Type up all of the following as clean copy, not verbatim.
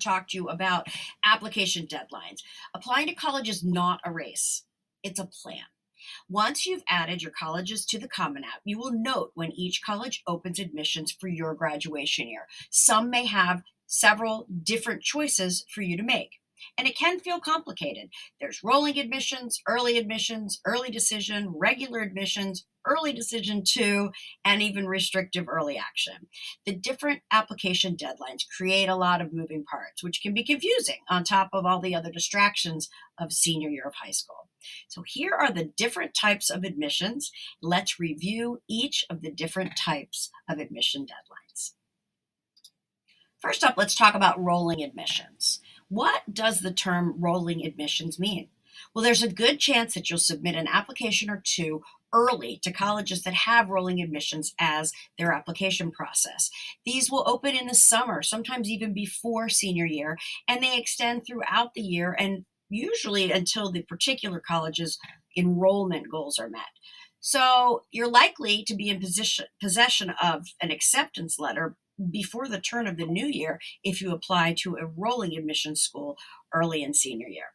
talk to you about application deadlines. Applying to college is not a race, it's a plan. Once you've added your colleges to the Common App, you will note when each college opens admissions for your graduation year. Some may have several different choices for you to make. And it can feel complicated. There's rolling admissions, early decision, regular admissions, early decision two, and even restrictive early action. The different application deadlines create a lot of moving parts, which can be confusing on top of all the other distractions of senior year of high school. So here are the different types of admissions. Let's review each of the different types of admission deadlines. First up, let's talk about rolling admissions. What does the term rolling admissions mean? Well, there's a good chance that you'll submit an application or two early to colleges that have rolling admissions as their application process. These will open in the summer, sometimes even before senior year, and they extend throughout the year and usually until the particular college's enrollment goals are met. So you're likely to be in possession of an acceptance letter before the turn of the new year if you apply to a rolling admission school early in senior year.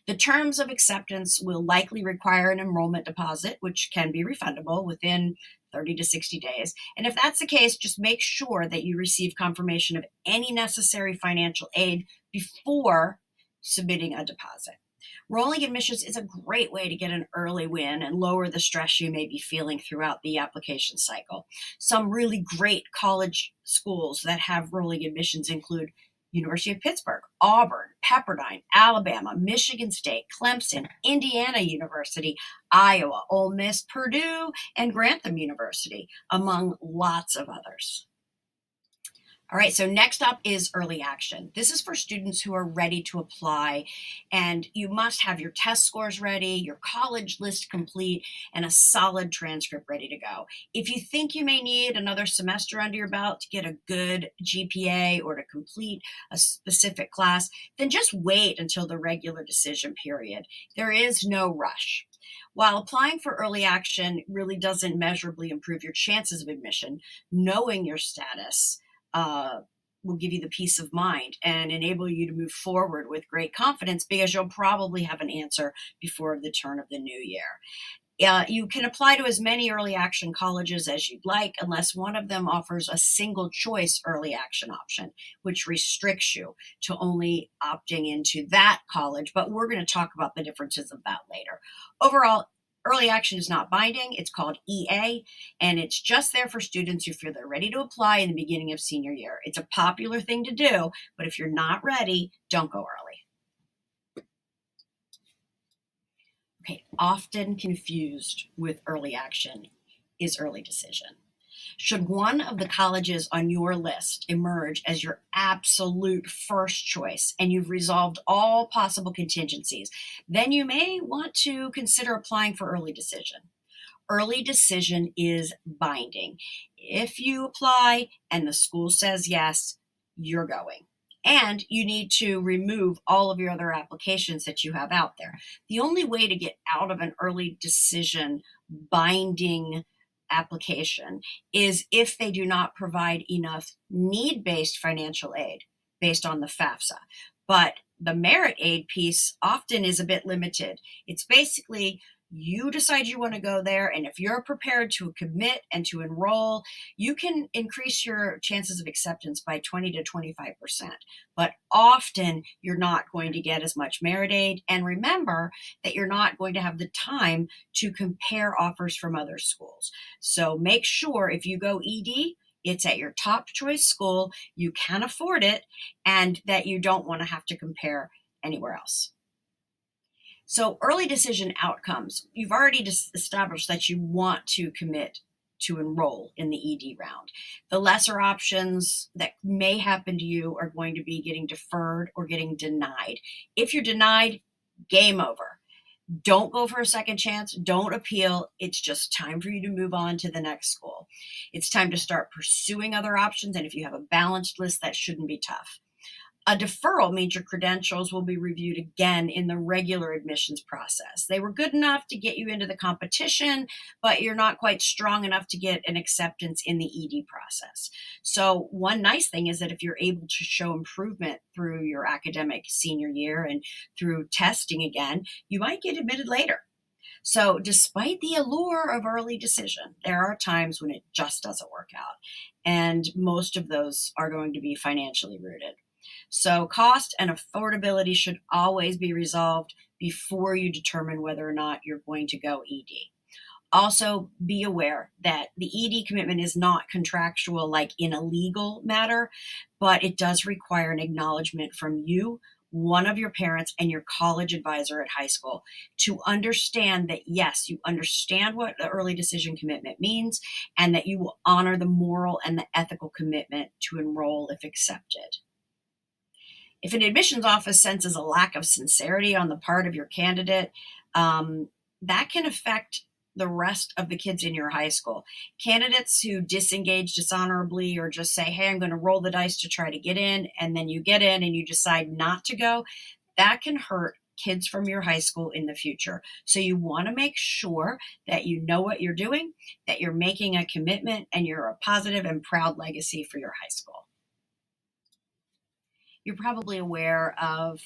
The terms of acceptance will likely require an enrollment deposit, which can be refundable within 30 to 60 days. And if that's the case, just make sure that you receive confirmation of any necessary financial aid before submitting a deposit. Rolling admissions is a great way to get an early win and lower the stress you may be feeling throughout the application cycle. Some really great college schools that have rolling admissions include University of Pittsburgh, Auburn, Pepperdine, Alabama, Michigan State, Clemson, Indiana University, Iowa, Ole Miss, Purdue, and Grantham University, among lots of others. All right, so next up is early action. This is for students who are ready to apply, and you must have your test scores ready, your college list complete, and a solid transcript ready to go. If you think you may need another semester under your belt to get a good GPA or to complete a specific class, then just wait until the regular decision period. There is no rush. While applying for early action really doesn't measurably improve your chances of admission, knowing your status will give you the peace of mind and enable you to move forward with great confidence because you'll probably have an answer before the turn of the new year. You can apply to as many early action colleges as you'd like, unless one of them offers a single choice early action option, which restricts you to only opting into that college. But we're going to talk about the differences of that later. Overall, early action is not binding. It's called EA, and it's just there for students who feel they're ready to apply in the beginning of senior year. It's a popular thing to do, but if you're not ready, don't go early. Okay, often confused with early action is early decision. Should one of the colleges on your list emerge as your absolute first choice and you've resolved all possible contingencies, then you may want to consider applying for early decision. Early decision is binding. If you apply and the school says yes, you're going. And you need to remove all of your other applications that you have out there. The only way to get out of an early decision binding application is if they do not provide enough need-based financial aid based on the FAFSA. But the merit aid piece often is a bit limited. It's basically you decide you want to go there, and if you're prepared to commit and to enroll, you can increase your chances of acceptance by 20 to 25%. But often you're not going to get as much merit aid. And remember that you're not going to have the time to compare offers from other schools. So make sure if you go ED, it's at your top choice school, you can afford it, and that you don't want to have to compare anywhere else. So early decision outcomes, you've already established that you want to commit to enroll in the ED round. The lesser options that may happen to you are going to be getting deferred or getting denied. If you're denied, game over. Don't go for a second chance. Don't appeal. It's just time for you to move on to the next school. It's time to start pursuing other options. And if you have a balanced list, that shouldn't be tough. A deferral means your credentials will be reviewed again in the regular admissions process. They were good enough to get you into the competition, but you're not quite strong enough to get an acceptance in the ED process. So, one nice thing is that if you're able to show improvement through your academic senior year and through testing again, you might get admitted later. So, despite the allure of early decision, there are times when it just doesn't work out. And most of those are going to be financially rooted. So, cost and affordability should always be resolved before you determine whether or not you're going to go ED. Also, be aware that the ED commitment is not contractual like in a legal matter, but it does require an acknowledgement from you, one of your parents, and your college advisor at high school to understand that, yes, you understand what the early decision commitment means and that you will honor the moral and the ethical commitment to enroll if accepted. If an admissions office senses a lack of sincerity on the part of your candidate, that can affect the rest of the kids in your high school. Candidates who disengage dishonorably or just say, hey, I'm going to roll the dice to try to get in, and then you get in and you decide not to go, that can hurt kids from your high school in the future. So you want to make sure that you know what you're doing, that you're making a commitment, and you're a positive and proud legacy for your high school. You're probably aware of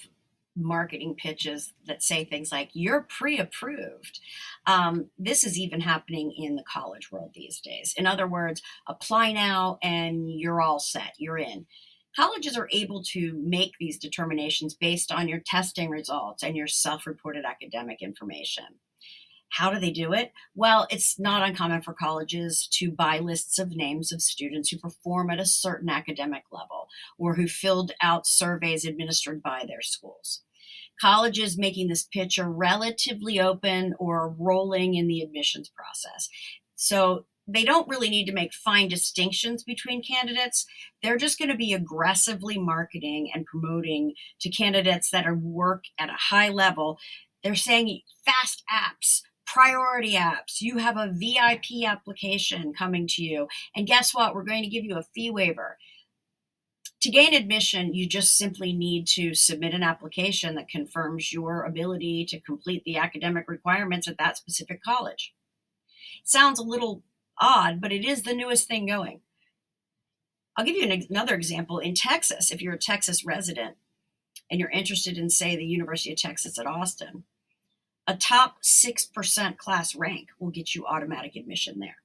marketing pitches that say things like, you're pre approved. This is even happening in the college world these days. In other words, apply now and you're all set, you're in. Colleges are able to make these determinations based on your testing results and your self reported academic information. How do they do it? Well, it's not uncommon for colleges to buy lists of names of students who perform at a certain academic level or who filled out surveys administered by their schools. Colleges making this pitch are relatively open or rolling in the admissions process. So they don't really need to make fine distinctions between candidates. They're just going to be aggressively marketing and promoting to candidates that are work at a high level. They're saying fast apps, priority apps, you have a VIP application coming to you. And guess what? We're going to give you a fee waiver. To gain admission, you just simply need to submit an application that confirms your ability to complete the academic requirements at that specific college. Sounds a little odd, but it is the newest thing going. I'll give you another example. In Texas, if you're a Texas resident and you're interested in, say, the University of Texas at Austin, a top 6% class rank will get you automatic admission there.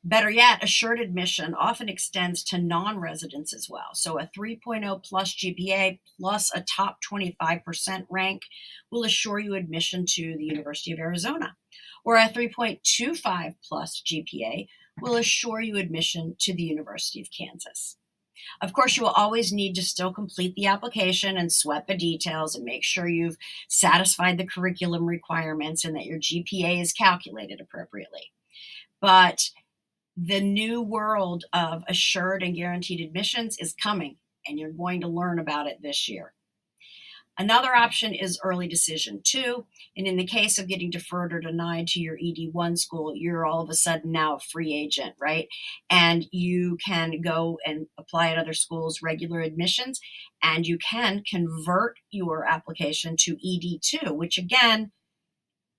Better yet, assured admission often extends to non-residents as well. So a 3.0 plus GPA plus a top 25% rank will assure you admission to the University of Arizona. Or a 3.25 plus GPA will assure you admission to the University of Kansas. Of course, you will always need to still complete the application and sweat the details and make sure you've satisfied the curriculum requirements and that your GPA is calculated appropriately. But the new world of assured and guaranteed admissions is coming, and you're going to learn about it this year. Another option is early decision too. And in the case of getting deferred or denied to your ED1 school, you're all of a sudden now a free agent, right? And you can go and apply at other schools, regular admissions, and you can convert your application to ED2, which again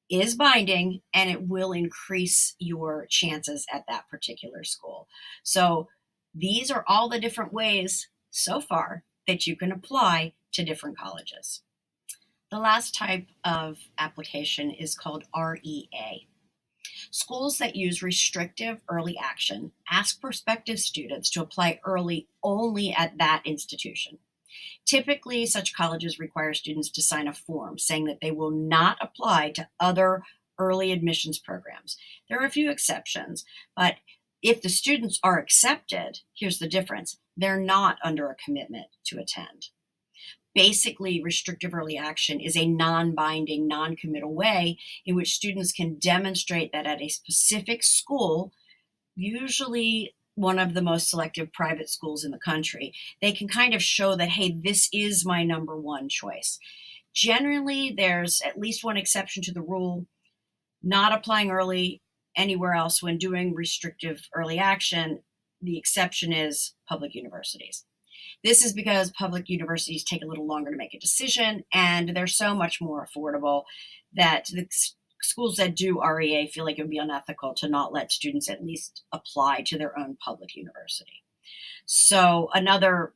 is binding, and it will increase your chances at that particular school. So these are all the different ways so far that you can apply to different colleges. The last type of application is called REA. Schools that use restrictive early action ask prospective students to apply early only at that institution. Typically, such colleges require students to sign a form saying that they will not apply to other early admissions programs. There are a few exceptions, but if the students are accepted, here's the difference: they're not under a commitment to attend. Basically, restrictive early action is a non-binding, non-committal way in which students can demonstrate that at a specific school, usually one of the most selective private schools in the country, they can kind of show that, hey, this is my number one choice. Generally, there's at least one exception to the rule: not applying early anywhere else when doing restrictive early action. The exception is public universities. This is because public universities take a little longer to make a decision, and they're so much more affordable that the schools that do REA feel like it would be unethical to not let students at least apply to their own public university. So another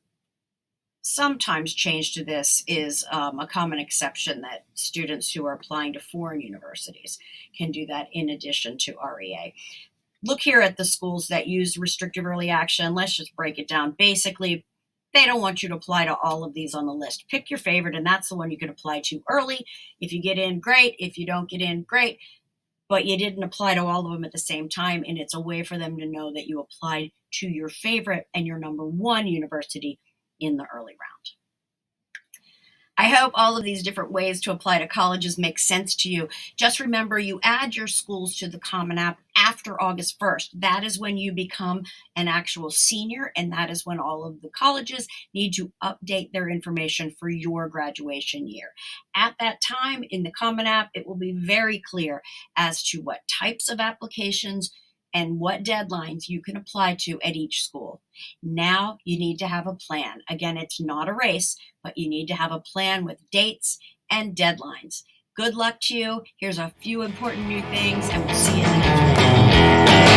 sometimes change to this is a common exception that students who are applying to foreign universities can do that in addition to REA. Look here at the schools that use restrictive early action. Let's just break it down. Basically, they don't want you to apply to all of these on the list. Pick your favorite, and that's the one you can apply to early. If you get in, great. If you don't get in, great. But you didn't apply to all of them at the same time, and it's a way for them to know that you applied to your favorite and your number one university in the early round. I hope all of these different ways to apply to colleges make sense to you. Just remember, you add your schools to the Common App after August 1st. That is when you become an actual senior, and that is when all of the colleges need to update their information for your graduation year. At that time, in the Common App, it will be very clear as to what types of applications and what deadlines you can apply to at each school. Now you need to have a plan. Again, it's not a race, but you need to have a plan with dates and deadlines. Good luck to you. Here's a few important new things, and we'll see you in the next video.